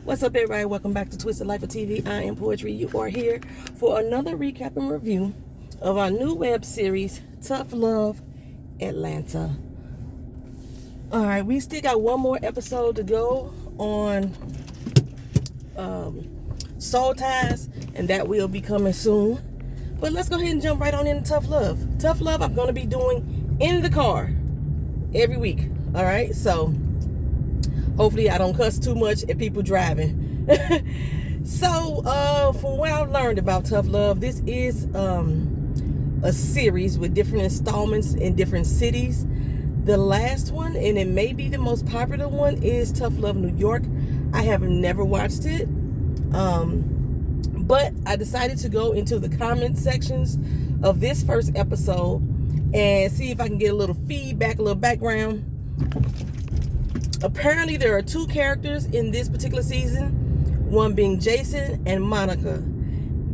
What's up, everybody? Welcome back to Twisted Life of TV. I am Poetry. You are here for another recap and review of our new web series, Tough Love Atlanta. All right, we still got one more episode to go on Soul Ties, and that will be coming soon. But let's go ahead and jump right on into Tough Love. Tough Love, I'm going to be doing in the car every week. All right, so hopefully I don't cuss too much at people driving. So, from what I've learned about Tough Love, this is a series with different installments in different cities. The last one, and it may be the most popular one, is Tough Love New York. I have never watched it. But I decided to go into the comment sections of this first episode and see if I can get a little feedback, a little background. Apparently, there are two characters in this particular season, one being Jason and Monica.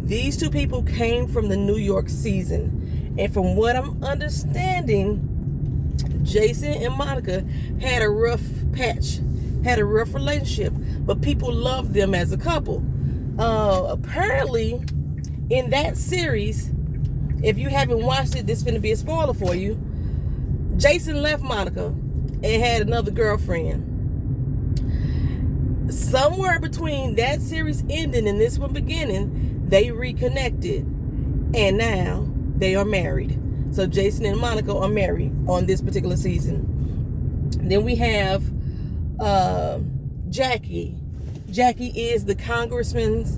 These two people came from the New York season. And from what I'm understanding, Jason and Monica had a rough patch, had a rough relationship, but people loved them as a couple. Apparently, in that series, if you haven't watched it, this is going to be a spoiler for you. Jason left Monica and had another girlfriend. Somewhere between that series ending and this one beginning, they reconnected, and now they are married. So Jason and Monica are married on this particular season. Then we have Jackie. Jackie is the congressman's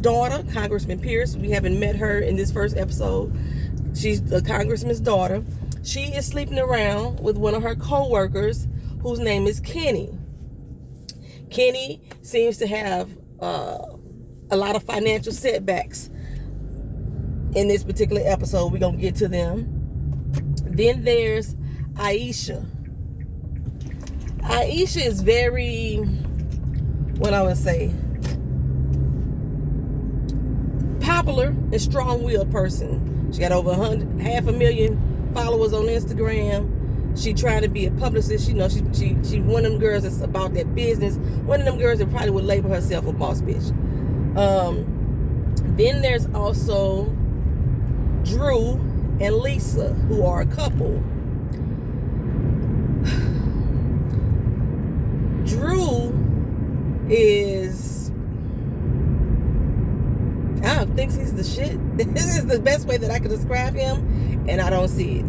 daughter, Congressman Pierce. We haven't met her in this first episode. She's the congressman's daughter. She is sleeping around with one of her co-workers whose name is Kenny. Kenny seems to have a lot of financial setbacks in this particular episode. We're going to get to them. Then there's Aisha. Aisha is very, what I would say, popular and strong-willed person. She got over 500,000 followers on Instagram. She trying to be a publicist. You know, she one of them girls that's about that business. One of them girls that probably would label herself a boss bitch. Then there's also Drew and Lisa, who are a couple. Drew is, I don't think he's the shit. This is the best way that I can describe him, and I don't see it.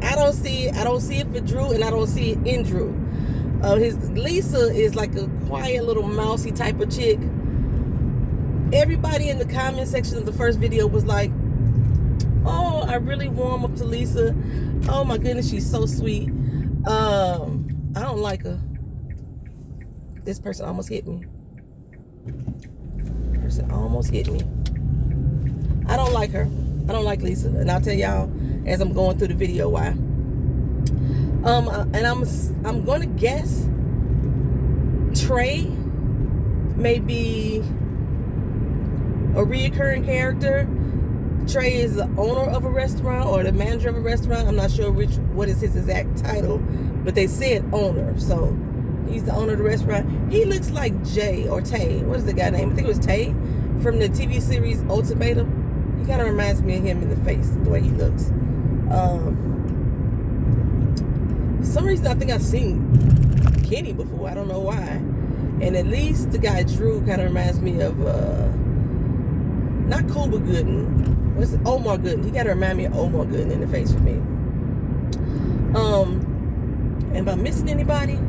I don't see it for Drew, and I don't see it in Drew. His Lisa is like a quiet little mousy type of chick. Everybody in the comment section of the first video was like, "Oh, I really warm up to Lisa. Oh my goodness, she's so sweet." I don't like her. This person almost hit me. I don't like her. I don't like Lisa, and I'll tell y'all as I'm going through the video why. And I'm gonna guess Trey may be a reoccurring character. Trey is the owner of a restaurant or the manager of a restaurant. I'm not sure what is his exact title, but they said owner, so he's the owner of the restaurant. He looks like Jay or Tay. What is the guy name? I think it was Tay from the TV series Ultimatum. He kind of reminds me of him in the face, the way he looks. For some reason, I think I've seen Kenny before. I don't know why. And at least the guy Drew kind of reminds me of, not Cuba Gooding. What's it? Omar Gooding. He got to remind me of Omar Gooding in the face for me. Am I missing anybody?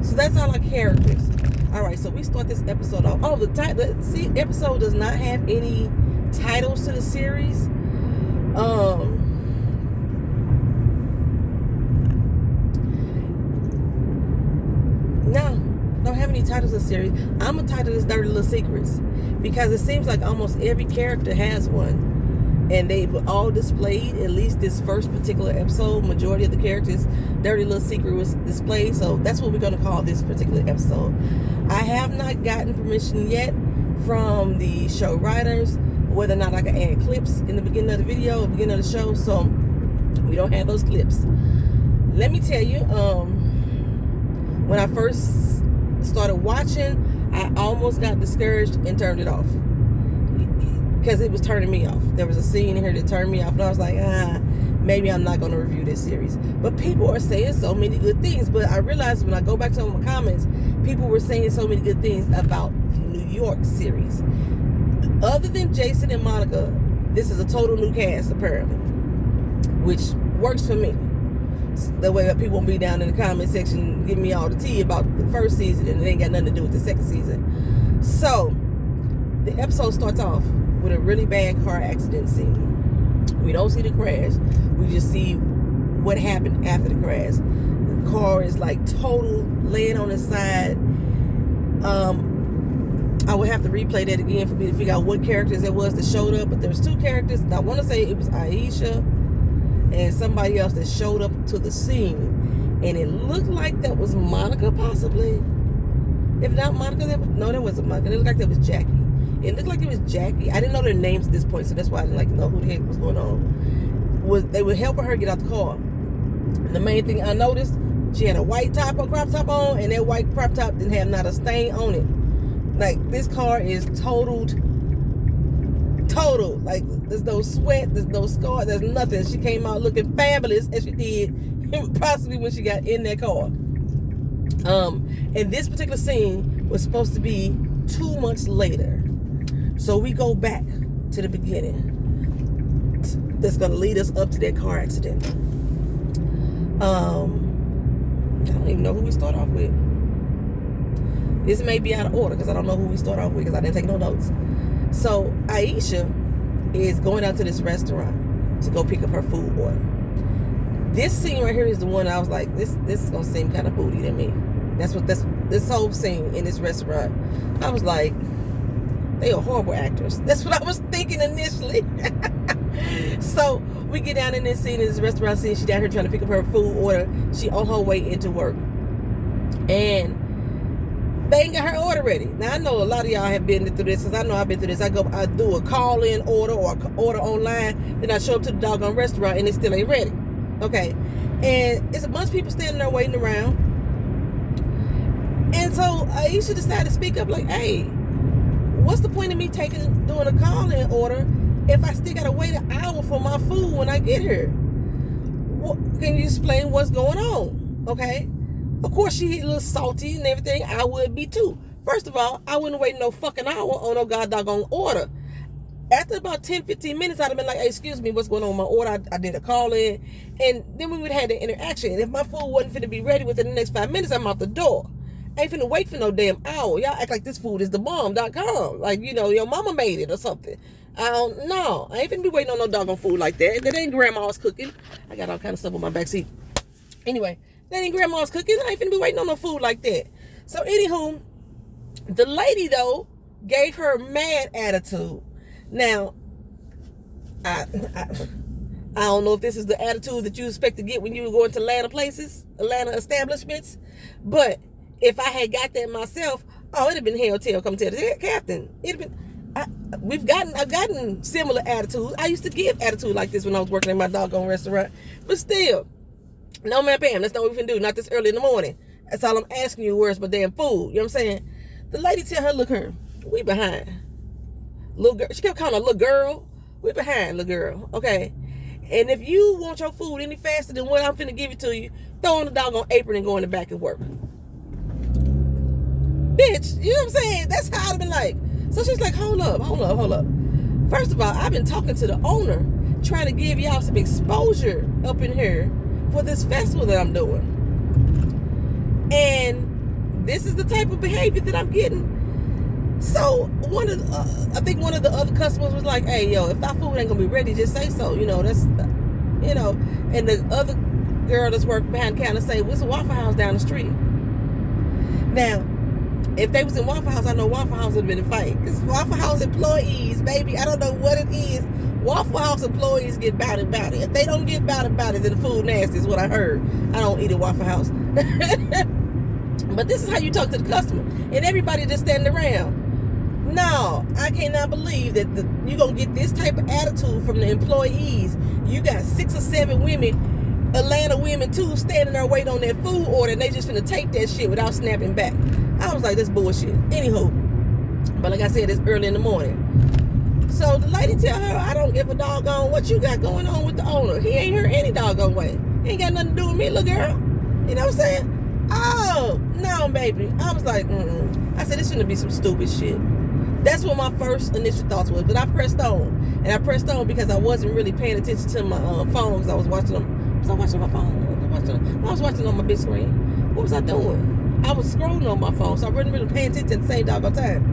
So that's all our characters. All right, so we start this episode off. Oh, the episode does not have any titles to the series. No, don't have any titles to the series. I'm gonna title this Dirty Little Secrets because it seems like almost every character has one, and they were all displayed. At least this first particular episode, majority of the characters' dirty little secret was displayed. So that's what we're gonna call this particular episode. I have not gotten permission yet from the show writers whether or not I can add clips in the beginning of the video, beginning of the show, so we don't have those clips. Let me tell you, when I first started watching, I almost got discouraged and turned it off because it was turning me off. There was a scene in here that turned me off, and I was like, maybe I'm not going to review this series. But people are saying so many good things. But I realized when I go back to my comments, people were saying so many good things about the New York series. Other than Jason and Monica, this is a total new cast, apparently, which works for me. The way that people won't be down in the comment section giving me all the tea about the first season, and it ain't got nothing to do with the second season. So, the episode starts off with a really bad car accident scene. We don't see the crash. We just see what happened after the crash. The car is like total laying on its side. I would have to replay that again for me to figure out what characters it was that showed up. But there's two characters. I want to say it was Aisha and somebody else that showed up to the scene. And it looked like that was Monica, possibly. If not Monica, that wasn't Monica. It looked like that was Jackie. It looked like it was Jackie. I didn't know their names at this point, so that's why I didn't know who the heck was going on. They were helping her get out the car. And the main thing I noticed, she had a white top or crop top on, and that white crop top didn't have not a stain on it. Like, this car is totaled. Like, there's no sweat, there's no scar, there's nothing. She came out looking fabulous as she did possibly when she got in that car. And this particular scene was supposed to be 2 months later. So we go back to the beginning. That's going to lead us up to that car accident. I don't even know who we start off with. This may be out of order because I don't know who we start off with because I didn't take no notes. So Aisha is going out to this restaurant to go pick up her food order. This scene right here is the one I was like, this is going to seem kind of booty to me. This whole scene in this restaurant. I was like, they are horrible actors. That's what I was thinking initially. So we get down in this scene, in this restaurant scene. She down here trying to pick up her food order. She on her way into work. And they ain't got her order ready. Now, I know a lot of y'all have been through this, because I know I've been through this. I do a call-in order or order online, then I show up to the doggone restaurant, and it still ain't ready. Okay? And it's a bunch of people standing there waiting around. And so Aisha decided to speak up like, hey, what's the point of me doing a call-in order if I still got to wait an hour for my food when I get here? Can you explain what's going on? Okay? Of course, she a little salty and everything. I would be too. First of all, I wouldn't wait no fucking hour on no god doggone order. After about 10, 15 minutes, I'd have been like, hey, excuse me, what's going on with my order? I did a call in. And then we would have had the interaction. And if my food wasn't finna be ready within the next 5 minutes, I'm out the door. I ain't finna wait for no damn hour. Y'all act like this food is the bomb.com. Like, your mama made it or something. I don't know. I ain't finna be waiting on no doggone food like that. That ain't grandma's cooking. I got all kind of stuff on my backseat. Anyway. That ain't grandma's cooking. I ain't finna be waiting on no food like that. So, anywho, the lady, though, gave her mad attitude. Now, I don't know if this is the attitude that you expect to get when you go into Atlanta establishments, but if I had got that myself, it'd have been hell come tell the captain. It'd have been. I've gotten similar attitudes. I used to give attitude like this when I was working in my doggone restaurant, but still. No, man, Pam, that's not what we can do. Not this early in the morning. That's all I'm asking you. Where's my damn food? You know what I'm saying? The lady tell her, look her, we behind. Little girl. She kept calling her little girl. We behind, little girl. Okay? And if you want your food any faster than what I'm finna give it to you, throw on the doggone apron and go in the back and work. Bitch, you know what I'm saying? That's how I'd have been like. So she's like, hold up. First of all, I've been talking to the owner, trying to give y'all some exposure up in here for this festival that I'm doing. And this is the type of behavior that I'm getting. So I think one of the other customers was like, hey, yo, if our food ain't gonna be ready, just say so. That's, and the other girl that's working behind the counter say, well, it's a Waffle House down the street. Now, if they was in Waffle House, I know Waffle House would have been in a fight. Because Waffle House employees, baby, I don't know what it is. Waffle House employees get about it. If they don't get about it, then the food nasty is what I heard. I don't eat at Waffle House. But this is how you talk to the customer. And everybody just standing around. No, I cannot believe that you're going to get this type of attitude from the employees. You got 6 or 7 women, Atlanta women too, standing there waiting on their food order, and they just finna take that shit without snapping back. I was like, this bullshit. Anywho, but like I said, it's early in the morning. So the lady tell her, I don't give a doggone what you got going on with the owner. He ain't here any doggone way. He ain't got nothing to do with me, little girl. You know what I'm saying? Oh, no, baby. I was like, I said, this shouldn't be some stupid shit. That's what my first initial thoughts was. But I pressed on. And I pressed on because I wasn't really paying attention to my phone, because I was watching them. Was I watching my phone? I was watching on my big screen. What was I doing? I was scrolling on my phone, so I wasn't really paying attention at the same doggone time.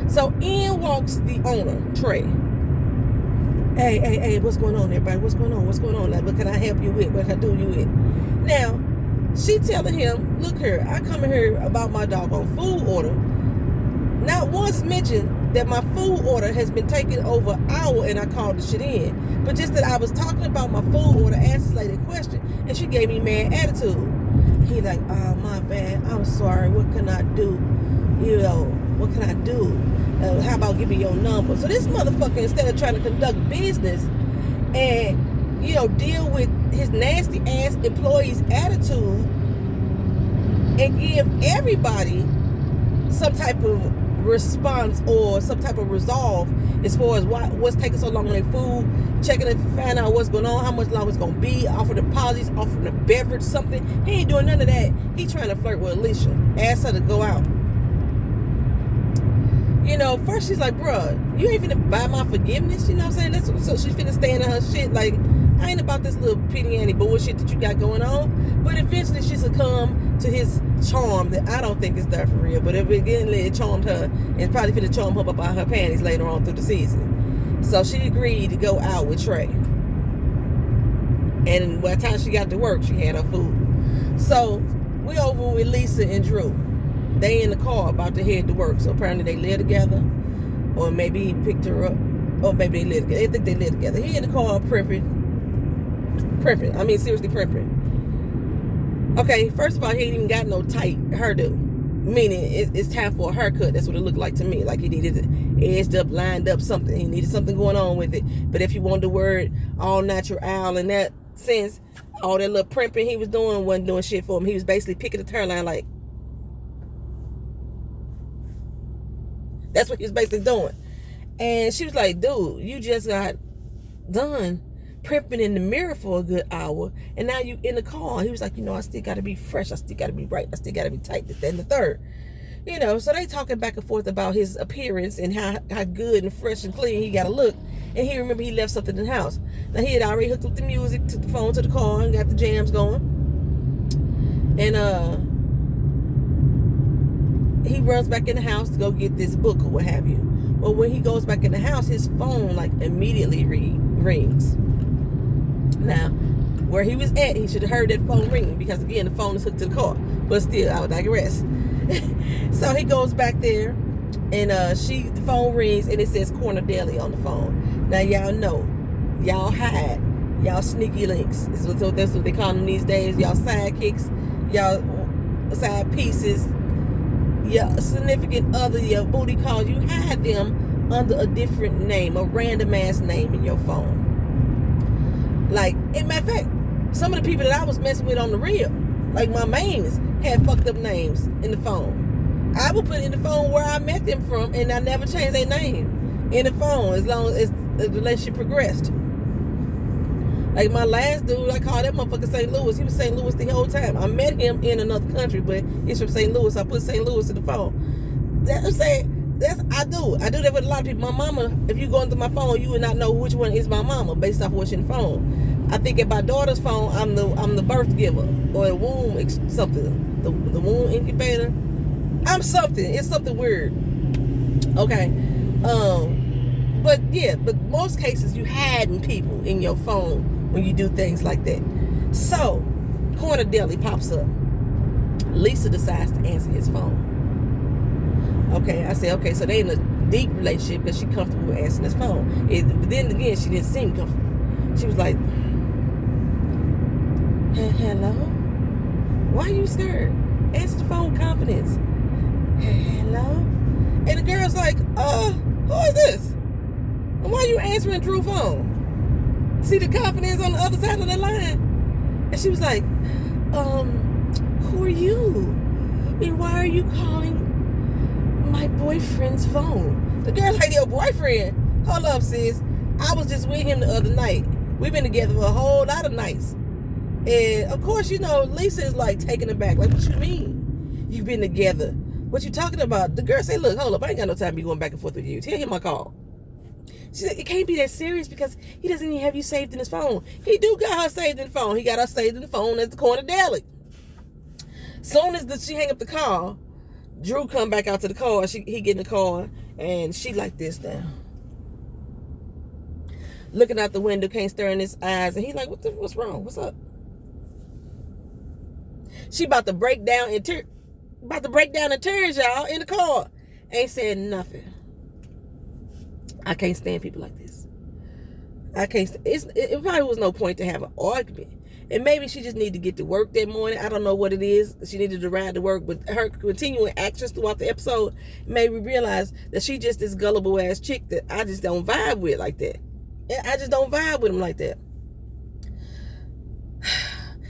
So in walks the owner, Trey. Hey, what's going on, everybody? What's going on? Like, what can I help you with? What can I do you with? Now, she telling him, look here, I come here about my doggone food order. Not once mentioned that my food order has been taken over an hour and I called the shit in. But just that I was talking about my food order, asked this lady a question, and she gave me mad attitude. He like, oh, my bad, I'm sorry, what can I do? You know, what can I do? How about give me your number? So this motherfucker, instead of trying to conduct business and, you know, deal with his nasty ass employee's attitude and give everybody some type of response or some type of resolve as far as what's taking so long on their food, checking to find out what's going on, how much longer it's going to be, offering apologies, offering a beverage, something. He ain't doing none of that. He trying to flirt with Aisha, ask her to go out. You know, first she's like, bruh, you ain't finna buy my forgiveness, you know what I'm saying? So she's finna stand in her shit like, I ain't about this little pity-anty bullshit that you got going on. But eventually she succumbed to his charm that I don't think is there for real. But evidently it charmed her, and probably finna charm her up by her panties later on through the season. So she agreed to go out with Trey. And by the time she got to work, she had her food. So we over with Lisa and Drew. They in the car about to head to work. So apparently they live together. Or maybe he picked her up. Or maybe they live together. I think they live together. He in the car primping. I mean, seriously primping. Okay, first of all, he ain't even got no tight hairdo. Meaning it's time for a haircut. That's what it looked like to me. Like he needed it edged up, lined up, something. He needed something going on with it. But if you want the word all natural in that sense, all that little primping he was doing wasn't doing shit for him. He was basically picking the hairline like, that's what he was basically doing. And she was like, dude, you just got done primping in the mirror for a good hour, and now you in the car. He was like, you know, I still got to be fresh. I still got to be right. I still got to be tight, this, that, and the third. You know, so they talking back and forth about his appearance and how good and fresh and clean he got to look. And he remember he left something in the house. Now, he had already hooked up the music, took the phone to the car, and got the jams going. And, he runs back in the house to go get this book or what have you. Well, when he goes back in the house, his phone like immediately rings. Now, where he was at, he should have heard that phone ring because again, the phone is hooked to the car. But still, I would digress. So he goes back there, and the phone rings, and it says Corner Deli on the phone. Now y'all know, y'all hide, y'all sneaky links. That's what they call them these days. Y'all sidekicks, y'all side pieces. Your significant other, your booty calls, you hide them under a different name, a random ass name in your phone. Like, in matter of fact, some of the people that I was messing with on the real, like my mains, had fucked up names in the phone. I would put in the phone where I met them from, and I never changed their name in the phone as long as the relationship progressed. Like my last dude, I called that motherfucker St. Louis. He was St. Louis the whole time. I met him in another country, but he's from St. Louis. I put St. Louis in the phone. I'm saying, I do that with a lot of people. My mama, if you go into my phone, you would not know which one is my mama based off what's in the phone. I think at my daughter's phone, I'm the birth giver or the womb something, the womb incubator. I'm something. It's something weird. Okay. But most cases you hiding people in your phone when you do things like that. So, Corner Deli pops up. Lisa decides to answer his phone. Okay, I said, okay, so they in a deep relationship because she comfortable with answering his phone. But then again, she didn't seem comfortable. She was like, hello? Why are you scared? Answer the phone with confidence. Hello? And the girl's like, who is this? And why are you answering Drew's phone? See the confidence on the other side of the line? And she was like, who are you? And why are you calling my boyfriend's phone? The girl's like, your boyfriend? Hold up, sis. I was just with him the other night. We've been together for a whole lot of nights. And of course, Lisa is like taken aback. Like, what you mean? You've been together. What you talking about? The girl say, look, hold up. I ain't got no time to be going back and forth with you. Tell him I call. She said, it can't be that serious because he doesn't even have you saved in his phone. He do got her saved in the phone. He got her saved in the phone at the corner deli. Soon as she hang up the call, Drew come back out to the car. He get in the car, and she like this now. Looking out the window, can't stare in his eyes. And he like, what's wrong? What's up? She about to break down in tears, y'all, in the car. Ain't saying nothing. I can't stand people like this. I can't. It probably was no point to have an argument. And maybe she just needed to get to work that morning. I don't know what it is. She needed to ride to work. But her continuing actions throughout the episode made me realize that she just this gullible ass chick that I just don't vibe with like that. I just don't vibe with him like that.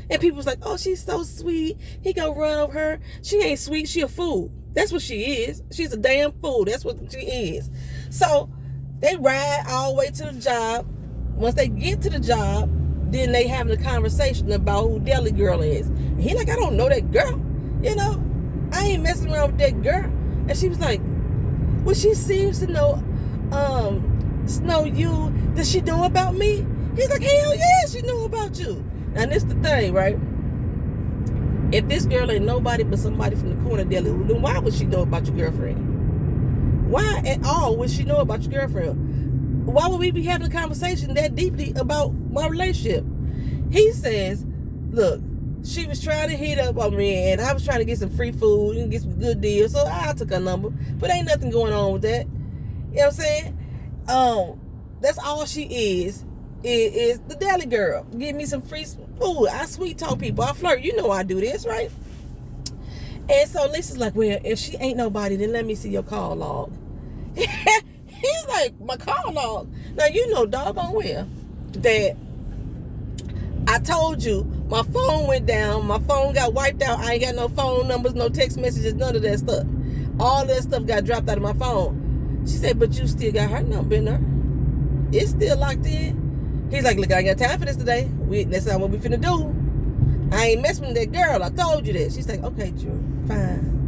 And people's like, oh, she's so sweet. He gonna run over her. She ain't sweet. She a fool. That's what she is. She's a damn fool. That's what she is. So they ride all the way to the job. Once they get to the job, then they having a conversation about who Deli Girl is. And he like, I don't know that girl. I ain't messing around with that girl. And she was like, well, she seems to know you. Does she know about me? He's like, hell yeah, she knew about you. Now this the thing, right? If this girl ain't nobody but somebody from the corner deli, then why would she know about your girlfriend? Why at all would she know about your girlfriend? Why would we be having a conversation that deeply about my relationship? He says, look, she was trying to hit up on me and I was trying to get some free food and get some good deals. So I took her number. But ain't nothing going on with that. You know what I'm saying? That's all she is the deli girl. Give me some free food. I sweet talk people. I flirt. You know I do this, right? And so Lisa's like, well, if she ain't nobody, then let me see your call log. He's like, my call log. Now, you know doggone well that I told you my phone went down. My phone got wiped out. I ain't got no phone numbers, no text messages, none of that stuff. All that stuff got dropped out of my phone. She said, but you still got her number in there. It's still locked in. He's like, look, I ain't got time for this today. That's not what we finna do. I ain't messing with that girl. I told you that. She's like, okay, Drew, fine.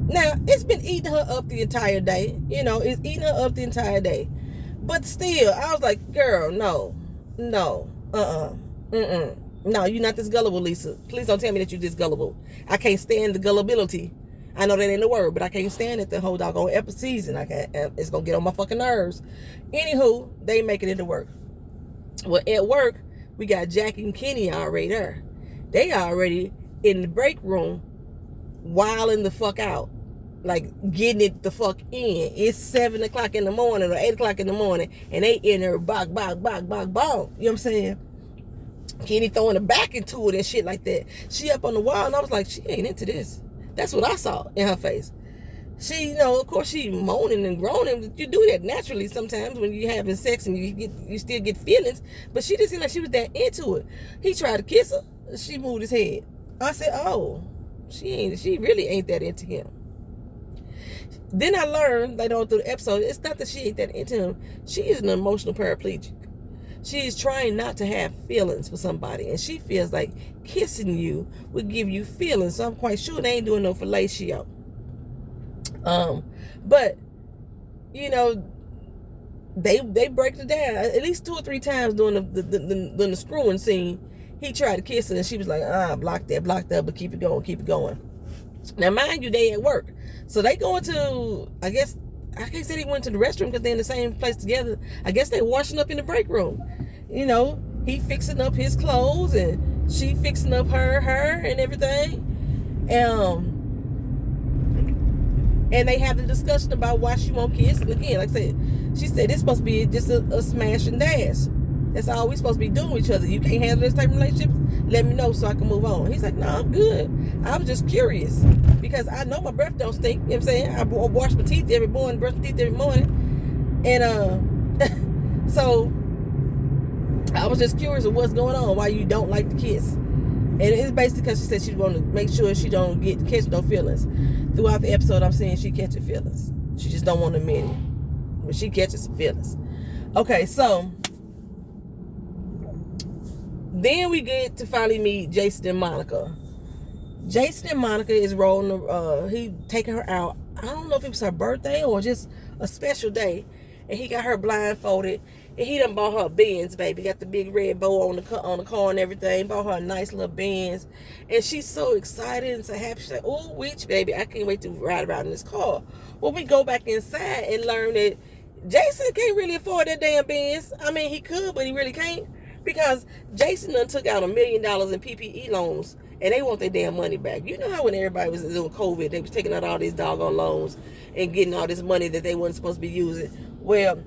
Now, it's been eating her up the entire day. It's eating her up the entire day. But still, I was like, girl, no. No, you're not this gullible, Lisa. Please don't tell me that you're this gullible. I can't stand the gullibility. I know that ain't the word, but I can't stand it the whole doggone season. It's gonna get on my fucking nerves. Anywho, they make it into work. Well, at work, we got Jack and Kenny already there. They already in the break room, wilding the fuck out. Like, getting it the fuck in. It's 7 o'clock in the morning or 8 o'clock in the morning, and they in there, bog. You know what I'm saying? Kenny throwing her back into it and shit like that. She up on the wall, and I was like, she ain't into this. That's what I saw in her face. She, of course, she moaning and groaning. You do that naturally sometimes when you're having sex and you still get feelings. But she didn't seem like she was that into it. He tried to kiss her. She moved his head. I said, oh, she really ain't that into him. Then I learned later on through the episode, it's not that she ain't that into him. She is an emotional paraplegic. She is trying not to have feelings for somebody. And she feels like kissing you would give you feelings. So I'm quite sure they ain't doing no fellatio. But, they break it down. At least 2 or 3 times during the screwing scene, he tried to kiss her and she was like, block that, but keep it going. Now, mind you, they at work. So they going to, I can't say they went to the restroom because they're in the same place together. I guess they washing up in the break room. He fixing up his clothes and she fixing up her and everything. And they have a discussion about why she won't kiss. And again, like I said, she said it's supposed to be just a smash and dash. That's all we supposed to be doing with each other. You can't handle this type of relationship? Let me know so I can move on. He's like, no, I'm good. I was just curious because I know my breath don't stink. You know what I'm saying? I wash my teeth every morning, brush my teeth every morning. And so I was just curious of what's going on, why you don't like to kiss. And it's basically because she said she want to make sure she don't catch no feelings. Throughout the episode, I'm saying she catches feelings. She just don't want to admit it, but she catches some feelings. Okay, so then we get to finally meet Jason and Monica. Jason and Monica is rolling. He taking her out. I don't know if it was her birthday or just a special day, and he got her blindfolded. And he done bought her a Benz, baby. Got the big red bow on the car and everything. Bought her a nice little Benz. And she's so excited and so happy. She's like, oh, which, baby, I can't wait to ride around in this car. Well, we go back inside and learn that Jason can't really afford that damn Benz. I mean, he could, but he really can't. Because Jason done took out $1 million in PPE loans. And they want their damn money back. You know how when everybody was doing COVID, they was taking out all these doggone loans and getting all this money that they weren't supposed to be using. Well,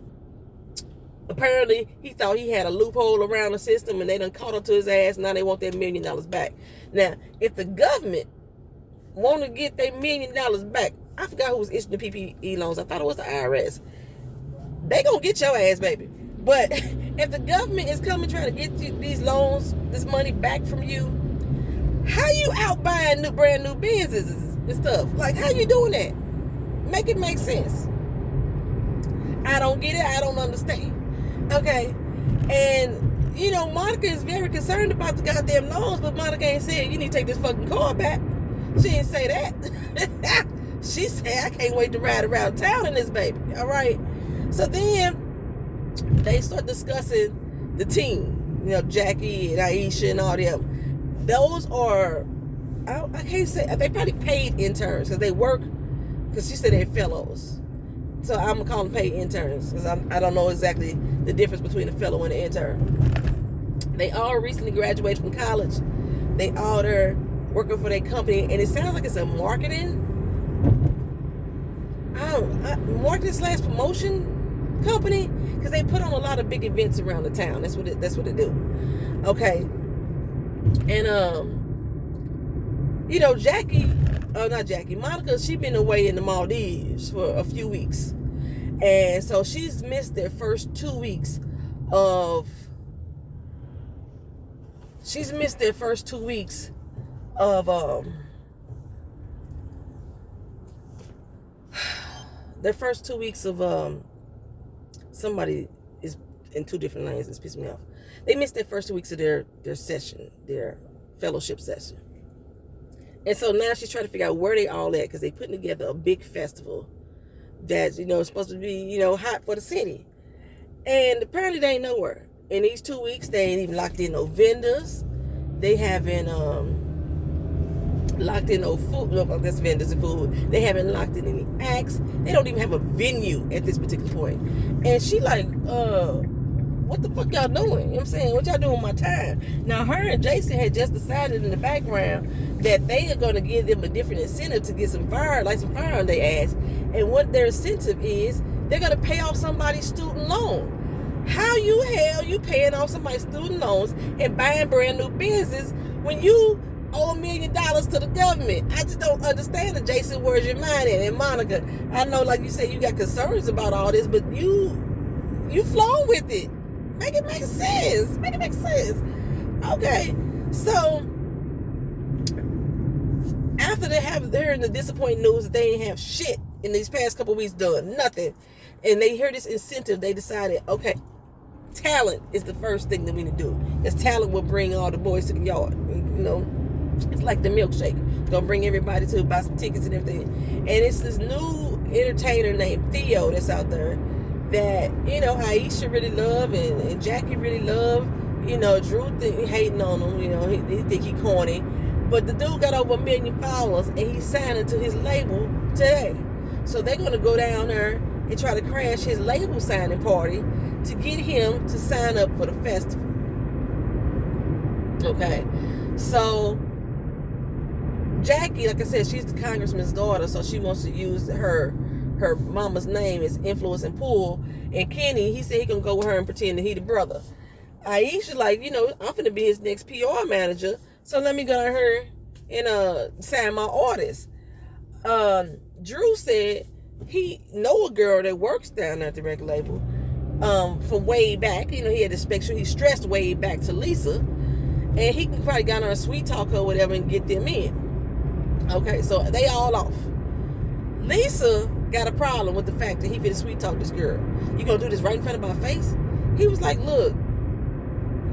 apparently, he thought he had a loophole around the system, and they done caught up to his ass. Now they want their $1 million back. Now, if the government want to get their $1 million back, I forgot who was issuing the PPE loans. I thought it was the IRS. They gonna get your ass, baby. But if the government is coming trying to get you these loans, this money back from you, how you out buying brand new businesses and stuff? Like, how you doing that? Make it make sense. I don't get it. I don't understand. Okay, and you know Monica is very concerned about the goddamn loans, but Monica ain't saying you need to take this fucking car back. She didn't say that. She said I can't wait to ride around town in this baby. All right. So then they start discussing the team. You know, Jackie and Aisha and all them. Those are I can't say they probably paid interns because they work. Because she said they're fellows. So I'm going to call them paid interns because I don't know exactly the difference between a fellow and an intern. They all recently graduated from college. They all are working for their company, and it sounds like it's a marketing /promotion company because they put on a lot of big events around the town. That's what they do. Okay. And you know, Monica, she been away in the Maldives for a few weeks. And so she's missed their first 2 weeks of somebody is in two different lanes. It's pissing me off. They missed their first 2 weeks of their session, their fellowship session. And so now she's trying to figure out where they all at because they putting together a big festival that's, you know, supposed to be, you know, hot for the city. And apparently they ain't nowhere. In these 2 weeks, they ain't even locked in no vendors. They haven't locked in no food. Well, that's vendors and food. They haven't locked in any acts. They don't even have a venue at this particular point. And she like, what the fuck y'all doing? You know what I'm saying? What y'all doing with my time? Now, her and Jason had just decided in the background that they are going to give them a different incentive to get some fire on their ass. And what their incentive is, they're going to pay off somebody's student loan. How you paying off somebody's student loans and buying brand new business when you owe $1 million to the government? I just don't understand it, Jason. Where's your mind at? And Monica, I know, like you said, you got concerns about all this, but you flow with it. Make it make sense. Make it make sense. Okay, so after they're hearing the disappointing news that they ain't have shit in these past couple weeks done, nothing, and they hear this incentive, they decided, okay, talent is the first thing that we need to do. Because talent will bring all the boys to the yard. You know, it's like the milkshake. It's gonna bring everybody to buy some tickets and everything. And it's this new entertainer named Theo that's out there that, you know, Aisha really love and Jackie really love. You know, Drew hating on him. You know, he think he corny. But the dude got over 1 million followers and he's signing to his label today. So they're going to go down there and try to crash his label signing party to get him to sign up for the festival. Okay. So Jackie, like I said, she's the congressman's daughter, so she wants to use her mama's name as influence and pull. And Kenny, he said he can go with her and pretend that he the brother. Aisha, like, you know, I'm finna be his next PR manager, so let me go to her and sign my artist. Drew said he know a girl that works down at the record label from way back. You know, he had to make sure he stressed way back to Lisa. And he can probably got on a sweet talk or whatever and get them in. Okay, so they all off. Lisa got a problem with the fact that he finna sweet talk this girl. You gonna do this right in front of my face? He was like, look,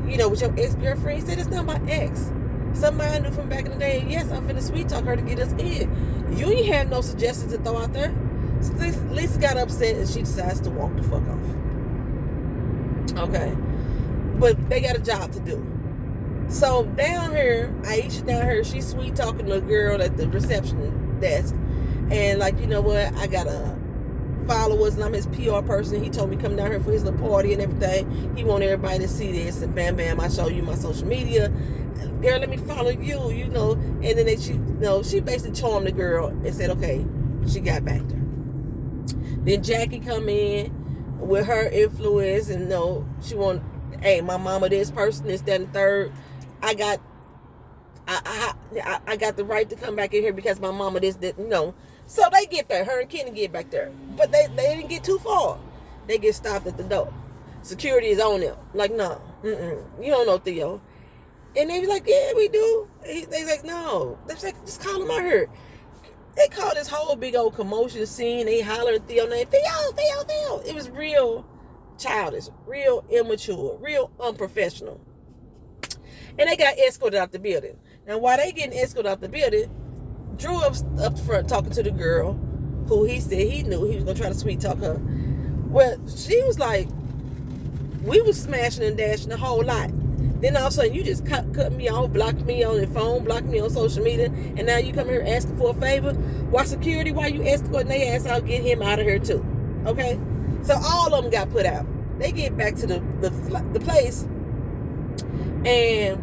with your ex-girlfriend. He said, it's not my ex. Somebody I knew from back in the day. Yes, I'm finna sweet talk her to get us in. You ain't have no suggestions to throw out there. So Lisa got upset and she decides to walk the fuck off. Okay. But they got a job to do. So down here, Aisha down here, she's sweet talking to a girl at the reception desk. And like, you know what? I got a followers and I'm his PR person. He told me come down here for his little party and everything. He want everybody to see this, and bam bam, I show you my social media. Girl, let me follow you, and then she basically charmed the girl and said, okay, she got back there. Then Jackie come in with her influence and she want, hey, my mama this person, this, that, and third. I got the right to come back in here because my mama this, that, So they get there. Her and Kenny get back there. But they didn't get too far. They get stopped at the door. Security is on them. Like, no. You don't know Theo. And they be like, yeah, we do. They like, no. They like, just call him out here. They call this whole big old commotion scene. They holler at Theo name. Theo. It was real childish. Real immature. Real unprofessional. And they got escorted out the building. Now, while they getting escorted out the building, Drew up front talking to the girl who he said he knew he was going to try to sweet talk her. Well, she was like, we was smashing and dashing a whole lot. Then all of a sudden, you just cut me off, blocked me on the phone, blocked me on social media, and now you come here asking for a favor? Why security? Why you escorting their ass out? Get him out of here too. Okay? So all of them got put out. They get back to the place, and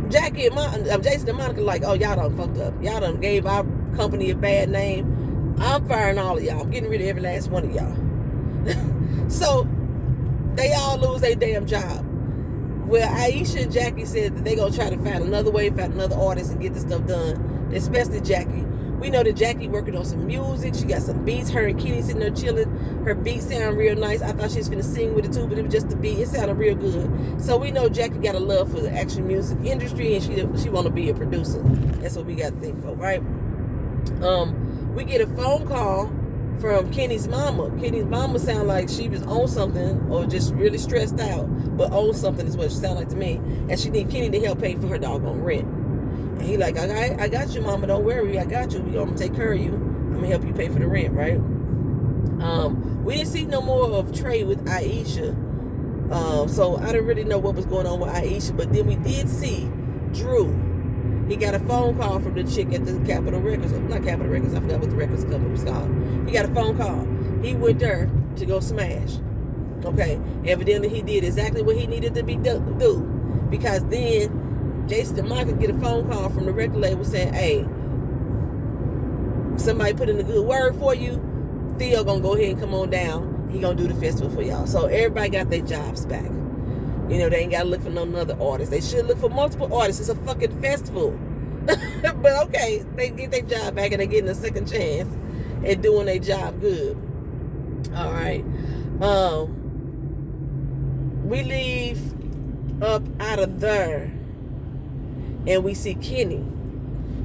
Jackie and Jason and Monica like, oh, y'all done fucked up. Y'all done gave our company a bad name. I'm firing all of y'all. I'm getting rid of every last one of y'all. So they all lose their damn job. Well, Aisha and Jackie said that they gonna try to find another way, find another artist and get this stuff done. Especially Jackie. We know that Jackie working on some music. She got some beats. Her and Kenny sitting there chilling. Her beats sound real nice. I thought she was finna sing with it too, but it was just the beat. It sounded real good. So we know Jackie got a love for the action music industry, and she want to be a producer. That's what we got to think for, right? We get a phone call from Kenny's mama. Kenny's mama sound like she was on something or just really stressed out, but on something is what she sound like to me. And she need Kenny to help pay for her doggone rent. And he like, I got you, mama. Don't worry. I got you. We gonna take care of you. I'm gonna help you pay for the rent, right? We didn't see no more of Trey with Aisha. So I didn't really know what was going on with Aisha. But then we did see Drew. He got a phone call from the chick at the Capitol Records. Not Capitol Records. I forgot what the records company was called. He got a phone call. He went there to go smash. Okay. Evidently, he did exactly what he needed to do. Because then Jason and Monica get a phone call from the record label saying, hey, somebody put in a good word for you. Theo gonna go ahead and come on down. He gonna do the festival for y'all. So everybody got their jobs back. They ain't gotta look for no other artist. They should look for multiple artists. It's a fucking festival. But okay, they get their job back and they getting a second chance at doing their job good. All right. We leave up out of there. And we see Kenny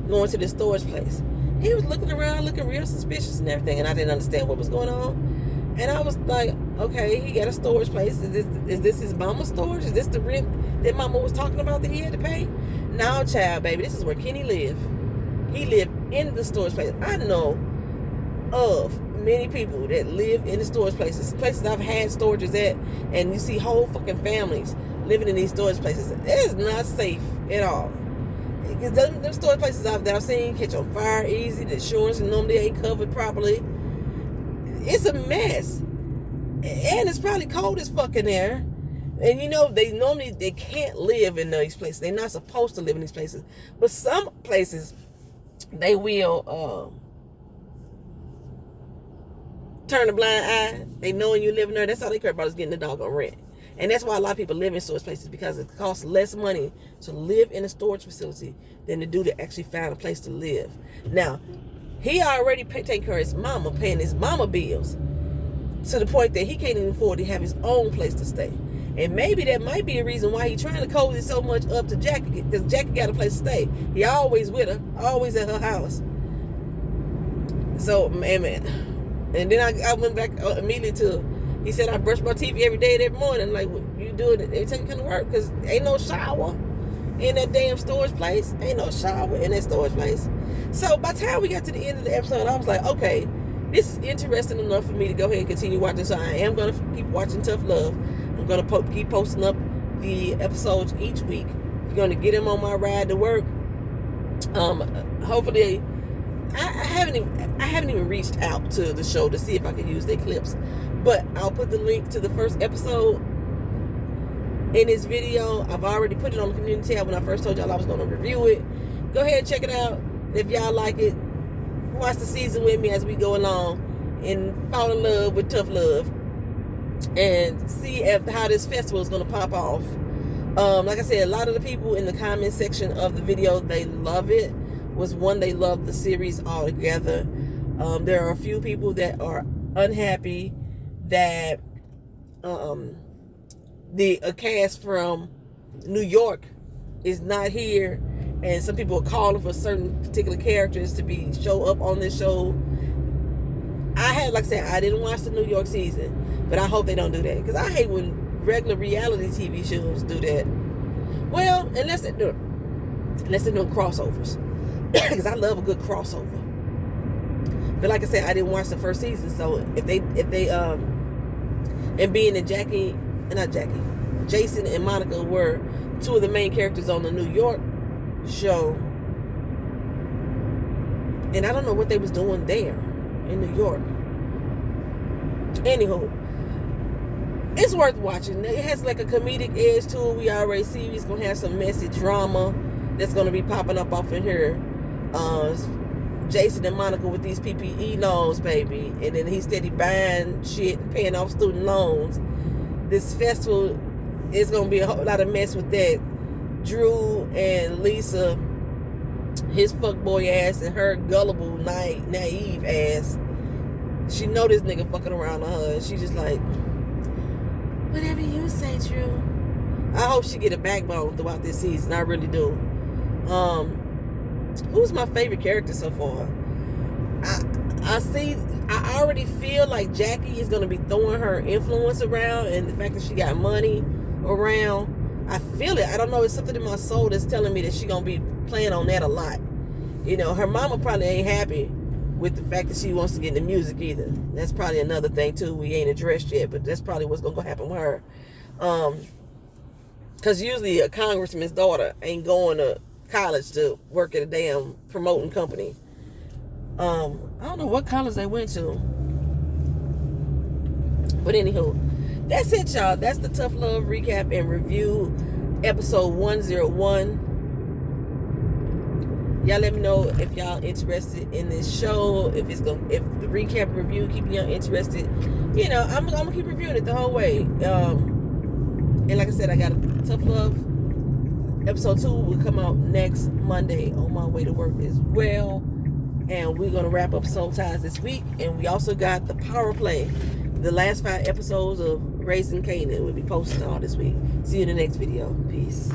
going to the storage place. He was looking around, looking real suspicious and everything, and I didn't understand what was going on. And I was like, okay, he got a storage place. Is this his mama's storage? Is this the rent that mama was talking about that he had to pay? No, child, baby, this is where Kenny lived. He lived in the storage place. I know of many people that live in the storage places I've had storages at, and you see whole fucking families living in these storage places. It is not safe at all. Because them storage places that I've seen catch on fire easy. The insurance normally ain't covered properly. It's a mess. And it's probably cold as fuck in there. And they can't live in these places. They're not supposed to live in these places. But some places, they will turn a blind eye. They knowing you living there. That's all they care about is getting the doggone rent. And that's why a lot of people live in storage places, because it costs less money to live in a storage facility than to do to actually find a place to live. Now, he already taking care of his mama, paying his mama bills to the point that he can't even afford to have his own place to stay. And maybe that might be a reason why he's trying to cozy so much up to Jackie, because Jackie got a place to stay. He always with her, always at her house. So, man. And then I went back immediately to, he said, I brush my teeth every day and every morning. Like, well, you do it every time you come to work, because ain't no shower in that damn storage place. Ain't no shower in that storage place. So by the time we got to the end of the episode, I was like, okay, this is interesting enough for me to go ahead and continue watching. So I am going to keep watching Tough Love. I'm going to keep posting up the episodes each week. I'm going to get them on my ride to work. Hopefully, I haven't even reached out to the show to see if I can use their clips. But I'll put the link to the first episode in this video. I've already put it on the community tab when I first told y'all I was going to review it. Go ahead and check it out. If y'all like it, watch the season with me as we go along and fall in love with Tough Love and see how this festival is going to pop off. Like I said, a lot of the people in the comment section of the video, they love it. They love the series altogether. There are a few people that are unhappy that a cast from New York is not here, and some people are calling for certain particular characters to show up on this show. Like I said, I didn't watch the New York season, but I hope they don't do that, because I hate when regular reality TV shows do that. Well, unless they're doing crossovers, because I love a good crossover. But like I said, I didn't watch the first season, so if they and being that Jason and Monica were two of the main characters on the New York show, and I don't know what they was doing there in New York. Anywho, it's worth watching. It has like a comedic edge to it. We already see it's gonna have some messy drama that's gonna be popping up off in here. Jason and Monica with these PPE loans, baby, and then he's steady buying shit and paying off student loans. This festival is gonna be a whole lot of mess with that. Drew and Lisa, his fuckboy ass, and her gullible, naive ass. She know this nigga fucking around on her, and she just like, whatever you say, Drew. I hope she get a backbone throughout this season. I really do. Who's my favorite character so far? I already feel like Jackie is going to be throwing her influence around, and the fact that she got money around, I feel it. I don't know, it's something in my soul that's telling me that she's going to be playing on that a lot. You know, her mama probably ain't happy with the fact that she wants to get into music either. That's probably another thing too we ain't addressed yet, but that's probably what's going to happen with her. Because usually a congressman's daughter ain't going to college to work at a damn promoting company. I don't know what college they went to. But anywho, that's it, y'all. That's the Tough Love recap and review, episode 101. Y'all let me know if y'all interested in this show. If the recap review keep y'all interested, you know, I'm gonna keep reviewing it the whole way. And like I said, I got a Tough Love episode 2 will come out next Monday on my way to work as well. And we're gonna wrap up Soul Ties this week. And we also got the Power Play, the last 5 episodes of Raising Canaan will be posted all this week. See you in the next video. Peace.